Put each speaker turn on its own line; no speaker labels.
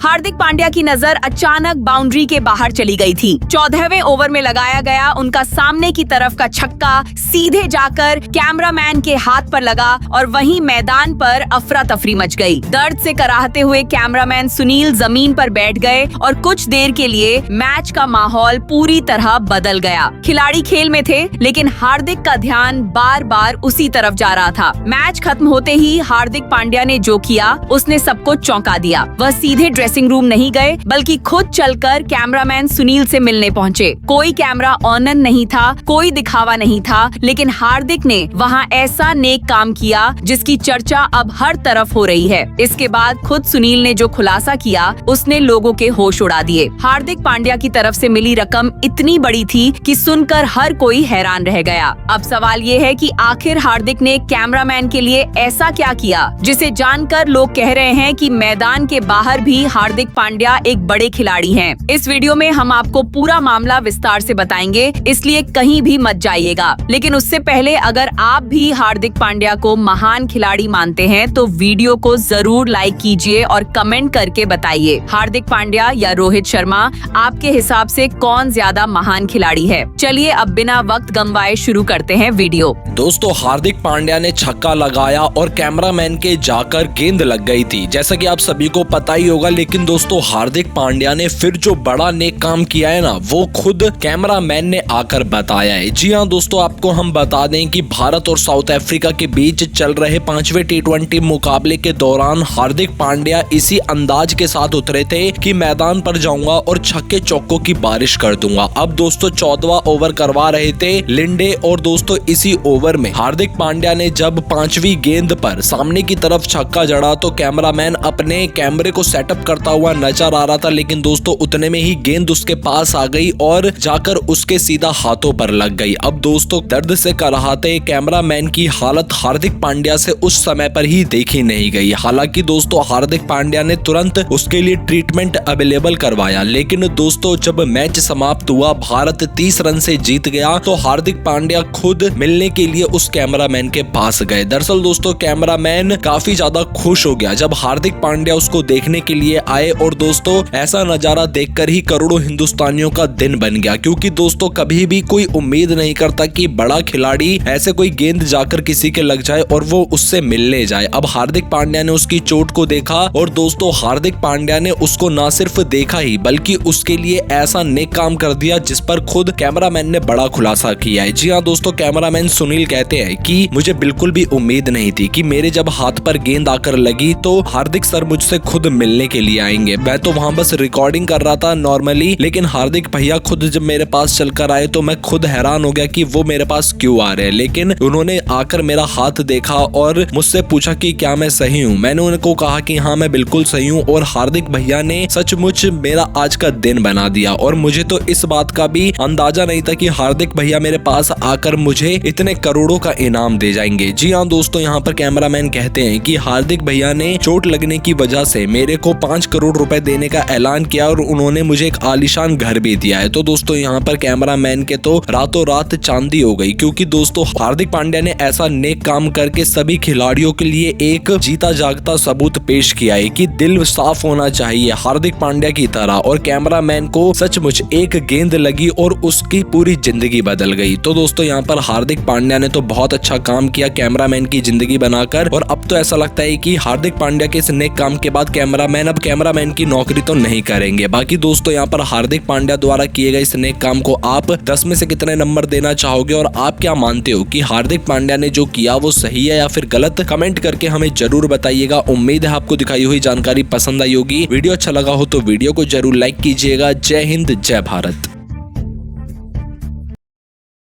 हार्दिक पांड्या की नजर अचानक बाउंड्री के बाहर चली गई थी। 14वें ओवर में लगाया गया उनका सामने की तरफ का छक्का सीधे जाकर कैमरामैन के हाथ पर लगा और वहीं मैदान पर अफरा तफरी मच गई। दर्द से कराहते हुए कैमरामैन सुनील जमीन पर बैठ गए और कुछ देर के लिए मैच का माहौल पूरी तरह बदल गया। खिलाड़ी खेल में थे, लेकिन हार्दिक का ध्यान बार बार उसी तरफ जा रहा था। मैच खत्म होते ही हार्दिक पांड्या ने जो किया उसने सबको चौंका दिया। वह सीधे ड्रेसिंग रूम नहीं गए, बल्कि खुद चलकर कैमरामैन सुनील से मिलने पहुंचे। कोई कैमरा ऑनन नहीं था, कोई दिखावा नहीं था, लेकिन हार्दिक ने वहां ऐसा नेक काम किया जिसकी चर्चा अब हर तरफ हो रही है। इसके बाद खुद सुनील ने जो खुलासा किया उसने लोगों के होश उड़ा दिए। हार्दिक पांड्या की तरफ से मिली रकम इतनी बड़ी थी कि सुनकर हर कोई हैरान रह गया। अब सवाल ये है कि आखिर हार्दिक ने कैमरामैन के लिए ऐसा क्या किया जिसे जानकर लोग कह रहे हैं कि मैदान के बाहर भी हार्दिक पांड्या एक बड़े खिलाड़ी हैं। इस वीडियो में हम आपको पूरा मामला विस्तार से बताएंगे, इसलिए कहीं भी मत जाइएगा। लेकिन उससे पहले अगर आप भी हार्दिक पांड्या को महान खिलाड़ी मानते हैं तो वीडियो को जरूर लाइक कीजिए और कमेंट करके बताइए, हार्दिक पांड्या या रोहित शर्मा आपके हिसाब से कौन ज्यादा महान खिलाड़ी है। चलिए अब बिना वक्त गंवाए शुरू करते हैं वीडियो।
दोस्तों, हार्दिक पांड्या ने छक्का लगाया और कैमरामैन के जाकर गेंद लग गई थी, जैसा कि आप सभी को पता ही होगा। लेकिन दोस्तों, हार्दिक पांड्या ने फिर जो बड़ा नेक काम किया है ना, वो खुद कैमरामैन ने आकर बताया है। जी हाँ दोस्तों, आपको हम बता दें कि भारत और साउथ अफ्रीका के बीच चल रहे 5वें T20 मुकाबले के दौरान हार्दिक पांड्या इसी अंदाज के साथ उतरे थे कि मैदान पर जाऊंगा और छक्के चौकों की बारिश कर दूंगा। अब दोस्तों 14वां ओवर करवा रहे थे लिंडे, और दोस्तों इसी ओवर में हार्दिक पांड्या ने जब 5वीं गेंद पर सामने की तरफ छक्का जड़ा तो कैमरामैन अपने कैमरे को सेटअप करता हुआ नजर आ रहा था। लेकिन दोस्तों उतने में ही गेंद उसके पास आ गई और जाकर उसके सीधा हाथों पर लग गई। अब दोस्तों दर्द से कराहते कैमरामैन की हालत हार्दिक पांड्या से उस समय पर ही देखी नहीं गई। हालांकि दोस्तों हार्दिक पांड्या ने तुरंत उसके लिए ट्रीटमेंट अवेलेबल करवाया। लेकिन दोस्तों जब मैच समाप्त हुआ, भारत 30 रन से जीत गया, तो हार्दिक पांड्या खुद मिलने के लिए उस कैमरामैन के पास गए। दरअसल दोस्तों कैमरामैन काफी ज्यादा खुश हो गया जब हार्दिक पांड्या उसको देखने के लिए आए, और दोस्तों ऐसा नजारा देखकर ही करोड़ों हिंदुस्तानियों का दिन बन गया। क्योंकि दोस्तों कभी भी कोई उम्मीद नहीं करता कि बड़ा खिलाड़ी ऐसे कोई गेंद जाकर किसी के लग जाए और वो उससे मिलने जाए। अब हार्दिक पांड्या ने उसकी चोट को देखा, और दोस्तों हार्दिक पांड्या ने उसको ना सिर्फ देखा ही बल्कि उसके लिए ऐसा नेक काम कर दिया जिस पर खुद कैमरामैन ने बड़ा खुलासा किया है। जी हाँ दोस्तों, कैमरामैन सुनील कहते हैं कि मुझे बिल्कुल भी उम्मीद नहीं थी कि मेरे जब हाथ पर गेंद आकर लगी तो हार्दिक सर मुझसे खुद मिलने के लिए आएंगे। मैं तो वहां बस रिकॉर्डिंग कर रहा था नॉर्मली, लेकिन हार्दिक भैया खुद जब मेरे पास चलकर आए तो मैं खुद हैरान हो गया कि वो मेरे पास क्यों आ रहे हैं। लेकिन उन्होंने आकर मेरा हाथ देखा और मुझसे पूछा कि क्या मैं सही हूँ। मैंने उनको कहा कि हाँ मैं बिल्कुल सही हूँ, और हार्दिक भैया ने सचमुच मेरा आज का दिन बना दिया। और मुझे तो इस बात का भी अंदाजा नहीं था कि हार्दिक भैया मेरे पास आकर मुझे इतने करोड़ों का इनाम दे जाएंगे। जी हाँ दोस्तों, यहाँ पर कैमरामैन कहते हैं कि हार्दिक भैया ने चोट लगने की वजह से मेरे को 5 करोड़ रुपए देने का ऐलान किया, और उन्होंने मुझे एक आलीशान घर भी दिया है। तो दोस्तों यहाँ पर कैमरामैन के तो रातों रात चांदी हो गई, क्योंकि दोस्तों हार्दिक पांड्या ने ऐसा नेक काम करके सभी खिलाड़ियों के लिए एक जीता जागता सबूत पेश किया है कि दिल साफ होना चाहिए हार्दिक पांड्या की तरह। और कैमरामैन को सचमुच एक गेंद लगी और उसकी पूरी जिंदगी बदल गई। तो दोस्तों यहाँ पर हार्दिक पांड्या ने तो बहुत अच्छा काम किया कैमरामैन की जिंदगी बनाकर, और अब तो ऐसा लगता है कि हार्दिक पांड्या के इस नेक काम के बाद कैमरामैन अब कैमरामैन की नौकरी तो नहीं करेंगे। बाकी दोस्तों यहाँ पर हार्दिक पांड्या द्वारा किए गए इस नेक काम को आप 10 में से कितने नंबर देना चाहोगे, और आप क्या मानते हो कि हार्दिक पांड्या ने जो किया वो सही है या फिर गलत? कमेंट करके हमें जरूर बताइएगा। उम्मीद है आपको दिखाई हुई जानकारी पसंद आई होगी। वीडियो अच्छा लगा हो तो वीडियो को जरूर लाइक कीजिएगा। जय हिंद, जय भारत।